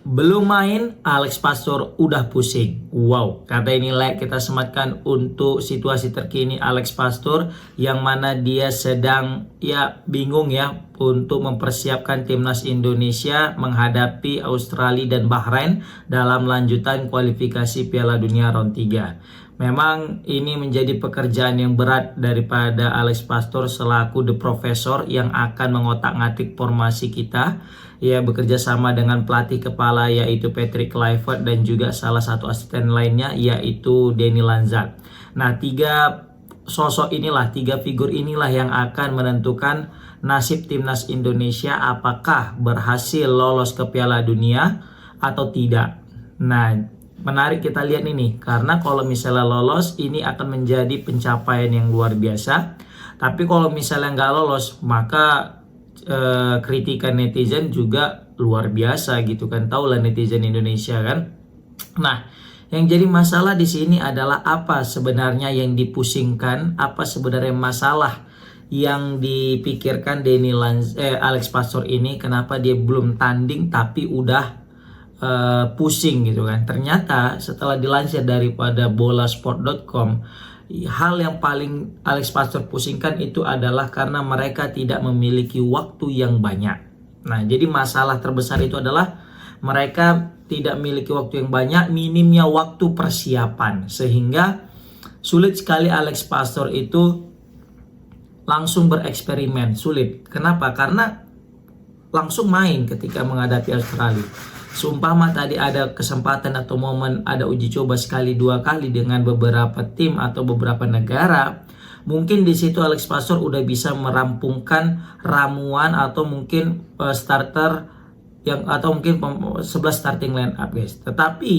Belum main, Alex Pastor udah pusing. Wow, kata ini kita sematkan untuk situasi terkini Alex Pastor, yang mana dia sedang bingung untuk mempersiapkan timnas Indonesia menghadapi Australia dan Bahrain dalam lanjutan kualifikasi Piala Dunia round 3. Memang ini menjadi pekerjaan yang berat daripada Alex Pastor selaku The Professor yang akan mengotak-ngatik formasi kita. Ia bekerja sama dengan pelatih kepala yaitu Patrick Kluivert dan juga salah satu asisten lainnya yaitu Danny Lanza. Nah, tiga figur inilah yang akan menentukan nasib timnas Indonesia apakah berhasil lolos ke Piala Dunia atau tidak. Nah, menarik kita lihat ini karena kalau misalnya lolos ini akan menjadi pencapaian yang luar biasa. Tapi kalau misalnya nggak lolos maka kritikan netizen juga luar biasa gitu kan, tahu lah netizen Indonesia kan. Nah, yang jadi masalah di sini adalah apa sebenarnya yang dipusingkan, apa sebenarnya masalah yang dipikirkan Alex Pastor ini, kenapa dia belum tanding tapi udah pusing gitu kan. Ternyata setelah dilansir daripada bolasport.com, hal yang paling Alex Pastor pusingkan itu adalah karena mereka tidak memiliki waktu yang banyak. Nah, jadi masalah terbesar itu adalah mereka tidak memiliki waktu yang banyak, minimnya waktu persiapan, sehingga sulit sekali Alex Pastor itu langsung bereksperimen. Sulit. Kenapa? Karena langsung main ketika menghadapi Australia. Seumpama tadi ada kesempatan atau momen ada uji coba sekali dua kali dengan beberapa tim atau beberapa negara, mungkin di situ Alex Pastor udah bisa merampungkan ramuan atau mungkin starter atau mungkin 11 starting line up guys. Tetapi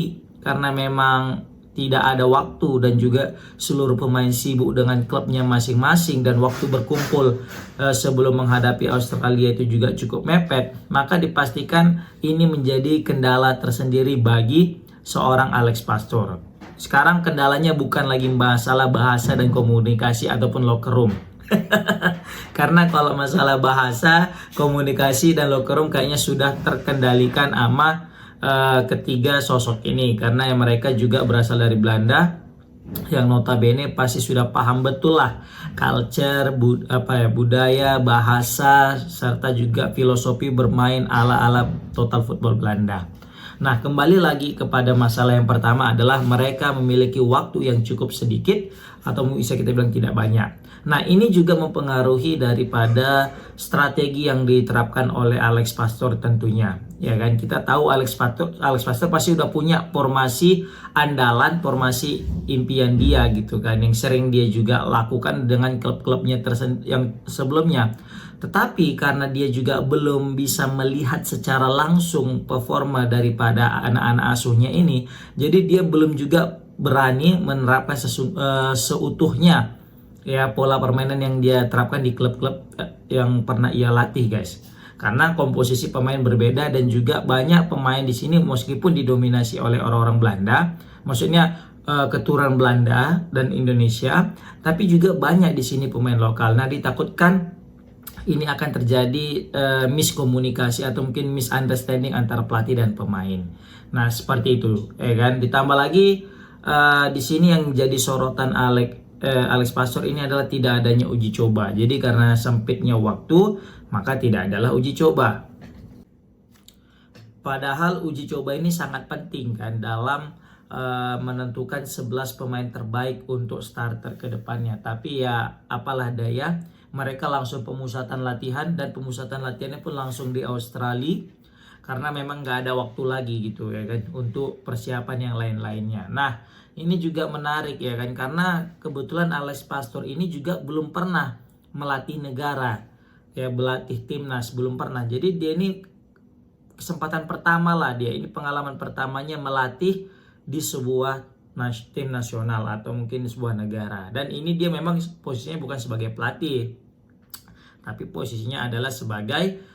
karena memang tidak ada waktu dan juga seluruh pemain sibuk dengan klubnya masing-masing dan waktu berkumpul sebelum menghadapi Australia itu juga cukup mepet, maka dipastikan ini menjadi kendala tersendiri bagi seorang Alex Pastor. Sekarang kendalanya bukan lagi masalah bahasa dan komunikasi ataupun locker room. Karena kalau masalah bahasa, komunikasi dan locker room kayaknya sudah terkendalikan sama ketiga sosok ini, karena mereka juga berasal dari Belanda yang notabene pasti sudah paham betul lah culture, budaya, bahasa serta juga filosofi bermain ala-ala total football Belanda. Nah, kembali lagi kepada masalah yang pertama adalah mereka memiliki waktu yang cukup sedikit atau bisa kita bilang tidak banyak. Nah, ini juga mempengaruhi daripada strategi yang diterapkan oleh Alex Pastor tentunya. Ya kan, kita tahu Alex Pastor pasti udah punya formasi andalan, formasi impian dia gitu kan, yang sering dia juga lakukan dengan klub-klubnya yang sebelumnya. Tetapi karena dia juga belum bisa melihat secara langsung performa daripada anak-anak asuhnya ini, jadi dia belum juga berani menerapkan seutuhnya pola permainan yang dia terapkan di klub-klub yang pernah ia latih guys. Karena komposisi pemain berbeda dan juga banyak pemain di sini meskipun didominasi oleh orang-orang Belanda, maksudnya keturunan Belanda dan Indonesia, tapi juga banyak di sini pemain lokal. Nah, ditakutkan ini akan terjadi miskomunikasi atau mungkin misunderstanding antara pelatih dan pemain. Nah, seperti itu, kan. Ditambah lagi di sini yang jadi sorotan Alex Pastor ini adalah tidak adanya uji coba. Jadi karena sempitnya waktu, maka tidak adalah uji coba. Padahal uji coba ini sangat penting kan dalam menentukan 11 pemain terbaik untuk starter ke depannya. Tapi ya apalah daya, mereka langsung pemusatan latihan dan pemusatan latihannya pun langsung di Australia karena memang nggak ada waktu lagi gitu ya kan untuk persiapan yang lain-lainnya. Nah, ini juga menarik ya kan, karena kebetulan Alex Pastor ini juga belum pernah melatih negara, melatih timnas belum pernah. Jadi dia ini kesempatan pertama lah, dia ini pengalaman pertamanya melatih di sebuah tim nasional atau mungkin di sebuah negara. Dan ini dia memang posisinya bukan sebagai pelatih, tapi posisinya adalah sebagai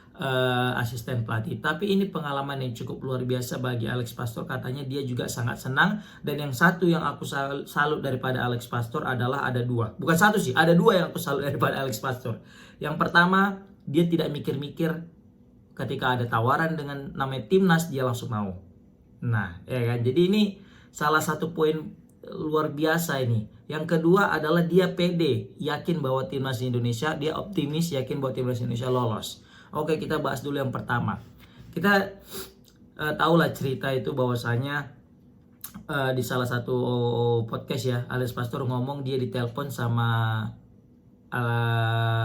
asisten pelatih. Tapi ini pengalaman yang cukup luar biasa bagi Alex Pastor. Katanya dia juga sangat senang. Dan yang satu yang aku salut daripada Alex Pastor adalah ada dua. Bukan satu sih, ada dua yang aku salut daripada Alex Pastor. Yang pertama, dia tidak mikir-mikir ketika ada tawaran dengan namanya timnas dia langsung mau. Nah, ya kan. Jadi ini salah satu poin luar biasa ini. Yang kedua adalah dia pede, yakin bahwa timnas Indonesia, dia optimis, yakin bahwa timnas Indonesia lolos. Oke, kita bahas dulu yang pertama. Kita tahulah cerita itu bahwasanya di salah satu podcast ya, Alex Pastor ngomong dia ditelepon sama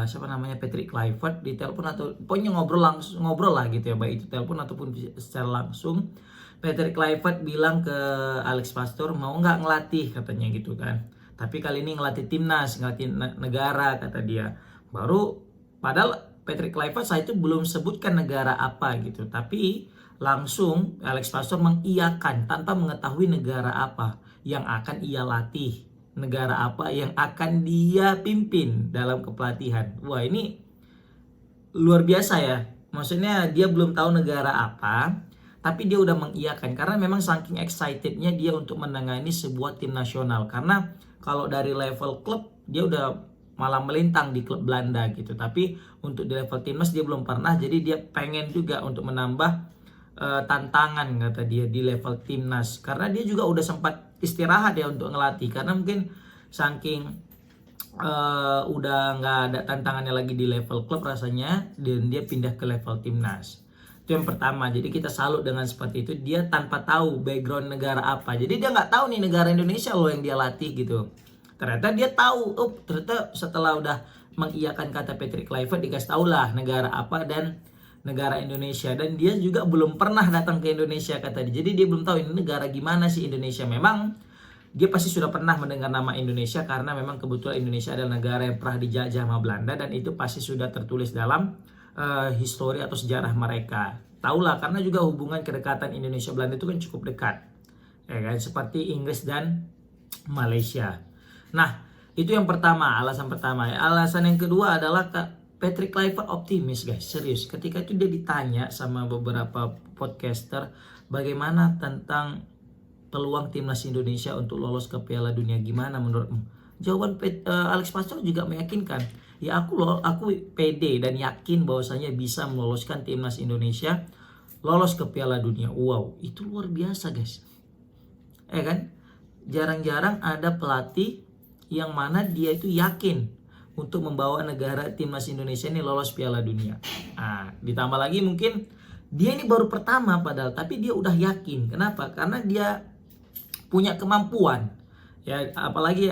siapa namanya, Patrick Kluivert, ditelepon atau pokoknya ngobrol lah gitu ya, baik itu telepon ataupun secara langsung. Patrick Kluivert bilang ke Alex Pastor, mau nggak ngelatih katanya gitu kan, tapi kali ini ngelatih timnas, ngelatih negara kata dia. Baru padahal Patrick Kluivert saya itu belum sebutkan negara apa gitu, tapi langsung Alex Pastor mengiyakan tanpa mengetahui negara apa yang akan ia latih, negara apa yang akan dia pimpin dalam kepelatihan. Wah, ini luar biasa ya. Maksudnya dia belum tahu negara apa, tapi dia udah mengiyakan karena memang saking excitednya dia untuk menangani sebuah tim nasional. Karena kalau dari level klub dia udah malah melintang di klub Belanda gitu, tapi untuk di level timnas dia belum pernah. Jadi dia pengen juga untuk menambah tantangan kata dia di level timnas, karena dia juga udah sempat istirahat ya untuk ngelatih karena mungkin saking udah nggak ada tantangannya lagi di level klub rasanya, dan dia pindah ke level timnas. Itu yang pertama. Jadi kita salut dengan seperti itu, dia tanpa tahu background negara apa. Jadi dia nggak tahu nih negara Indonesia loh yang dia latih gitu. Ternyata dia tahu. Oh, ternyata setelah udah mengiyakan kata Patrick Kluivert, dikasih tahu lah negara apa dan negara Indonesia. Dan dia juga belum pernah datang ke Indonesia kata dia. Jadi dia belum tahu ini negara gimana sih Indonesia. Memang dia pasti sudah pernah mendengar nama Indonesia karena memang kebetulan Indonesia adalah negara yang pernah dijajah sama Belanda, dan itu pasti sudah tertulis dalam histori atau sejarah mereka. Tahulah karena juga hubungan kedekatan Indonesia Belanda itu kan cukup dekat. Ya kan, seperti Inggris dan Malaysia. Nah, itu yang pertama, alasan pertama. Alasan yang kedua adalah Patrick Kluivert optimis guys, serius. Ketika itu dia ditanya sama beberapa podcaster bagaimana tentang peluang timnas Indonesia untuk lolos ke Piala Dunia, gimana menurutmu? Jawaban Alex Pastor juga meyakinkan. Ya aku pede dan yakin bahwasanya bisa meloloskan timnas Indonesia lolos ke Piala Dunia. Wow, itu luar biasa guys. Kan? Jarang-jarang ada pelatih yang mana dia itu yakin untuk membawa negara timnas Indonesia ini lolos Piala Dunia. Nah, ditambah lagi mungkin dia ini baru pertama padahal, tapi dia udah yakin. Kenapa? Karena dia punya kemampuan. Ya, apalagi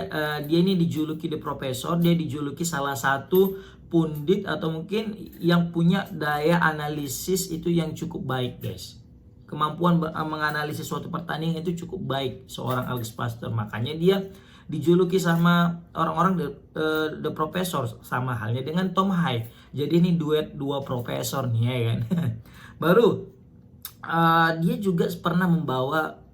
dia ini dijuluki The Professor, dia dijuluki salah satu pundit atau mungkin yang punya daya analisis itu yang cukup baik, guys. Kemampuan menganalisis suatu pertandingan itu cukup baik seorang Alex Pastor. Makanya dia dijuluki sama orang-orang the Professor, sama halnya dengan Tom Hyde. Jadi ini duet dua profesor nih ya kan. Baru dia juga pernah membawa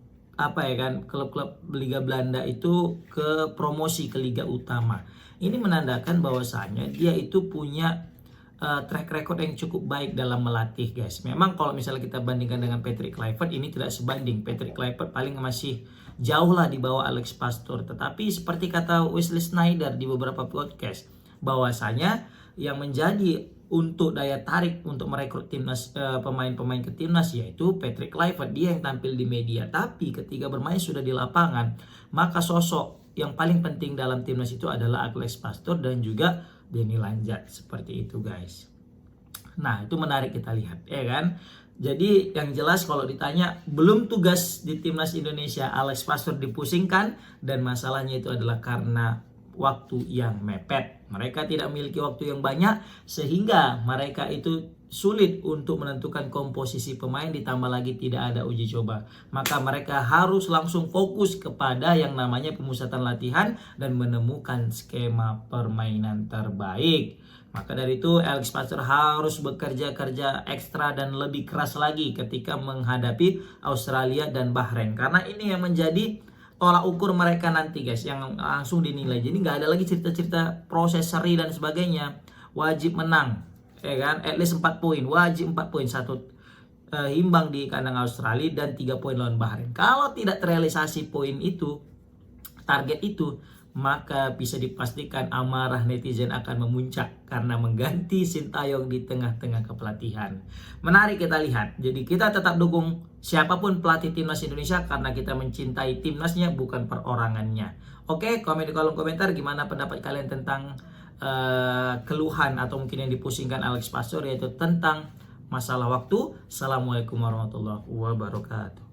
klub-klub Liga Belanda itu ke promosi ke Liga Utama. Ini menandakan bahwasanya dia itu punya track record yang cukup baik dalam melatih guys. Memang kalau misalnya kita bandingkan dengan Patrick Kluivert ini tidak sebanding. Patrick Kluivert paling masih jauh lah di bawah Alex Pastor. Tetapi seperti kata Wesley Sneijder di beberapa podcast, bahwasanya yang menjadi untuk daya tarik untuk merekrut timnas pemain-pemain ke timnas yaitu Patrick Kluivert. Dia yang tampil di media, tapi ketika bermain sudah di lapangan, maka sosok yang paling penting dalam timnas itu adalah Alex Pastor dan juga Denny Lanjat. Seperti itu guys. Nah, itu menarik kita lihat ya kan. Jadi yang jelas kalau ditanya belum tugas di timnas Indonesia, Alex Pastor dipusingkan, dan masalahnya itu adalah karena waktu yang mepet. Mereka tidak memiliki waktu yang banyak sehingga mereka itu sulit untuk menentukan komposisi pemain, ditambah lagi tidak ada uji coba. Maka mereka harus langsung fokus kepada yang namanya pemusatan latihan dan menemukan skema permainan terbaik. Maka dari itu Alex Pastor harus bekerja ekstra dan lebih keras lagi ketika menghadapi Australia dan Bahrain. Karena ini yang menjadi tolak ukur mereka nanti guys, yang langsung dinilai. Jadi nggak ada lagi cerita-cerita proses seri dan sebagainya. Wajib menang, ya kan? At least 4 poin, wajib 4 poin, 1 imbang di kandang Australia dan 3 poin lawan Bahrain. Kalau tidak terrealisasi poin itu, target itu, maka bisa dipastikan amarah netizen akan memuncak karena mengganti Sintayong di tengah-tengah kepelatihan. Menarik kita lihat. Jadi kita tetap dukung siapapun pelatih timnas Indonesia karena kita mencintai timnasnya, bukan perorangannya. Oke, komen di kolom komentar gimana pendapat kalian tentang keluhan atau mungkin yang dipusingkan Alex Pastor, yaitu tentang masalah waktu. Assalamualaikum warahmatullahi wabarakatuh.